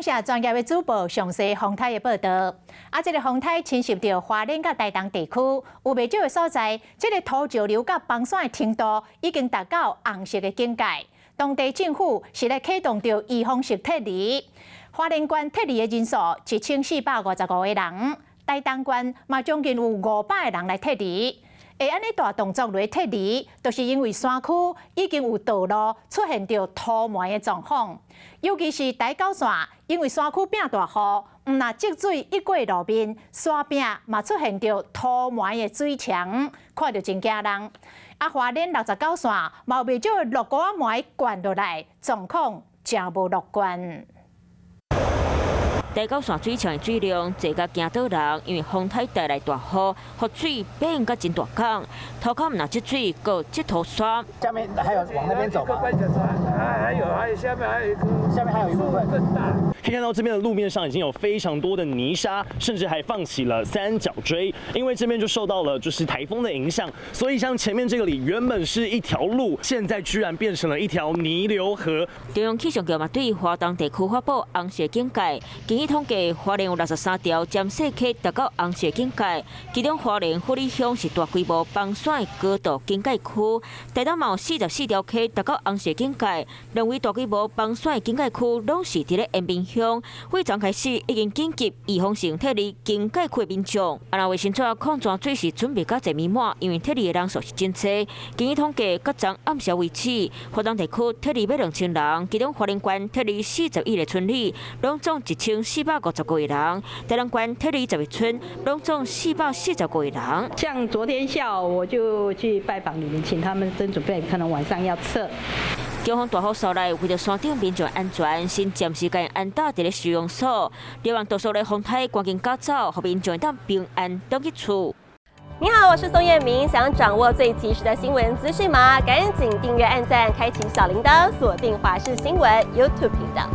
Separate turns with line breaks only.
谢专业的主播详细风台的报道。这个风台侵袭到花莲甲台东地区，有袂少的所在，这个土石流甲崩山的程度已经达到红色的警戒。当地政府是来启动着预防式撤离。花莲县撤离的人数1455个人，台东县嘛将近有500个人来撤离。会安尼大动作来撤离，就是因为山区已经有道路出现着土霾的状况，尤其是台九线，因为山区变大雨，若积水一过路面，山边嘛出现着土霾的水墙，看着真惊人。花莲69线嘛有袂少落雨霾灌落来，状况真无乐观。
台九线水墙的水量坐甲惊倒人，因为风台带来大雨，雨水变甲真大江，头壳若积水，搁积土山。
下面还有往那边走吗？
还有下面还有一部分更大。
可以看到这边的路面上已经有非常多的泥沙，甚至还放起了三角锥，因为这边就受到了就是台风的影响，所以像前面这个里原本是一条路，现在居然变成了一条泥流河。
中央气象局嘛对华东地区发布红色警戒，根据统计，花莲有63条尖细溪达到红色警戒，其中花莲富里乡是大规模崩山的高度警戒区，台东嘛有44条溪达到红色警戒，认为大规模崩山的警戒区拢是伫咧延平乡，为昨开始已经紧急预防性撤离警戒区的民众。若卫生署矿泉水是准备甲侪密码，因为撤离的人数是真多。根据统计，到昨暗时为止，花东地区撤离要2000人，其中花莲县撤离41个村里，拢总1450个人；台东县撤离10个村，拢总440个人。
像昨天下午我就去拜访你们，请他们正准备，可能晚上要撤。
强风大雨扫来，为了山顶民众安全，先暂时将安搭伫咧收容所，希望多数的风台赶紧赶走，互民众当平安回去厝。
你好，我是宋彦明。想掌握最及时的新闻资讯吗？赶紧订阅、按赞、开启小铃铛，锁定华视新闻 YouTube 频道。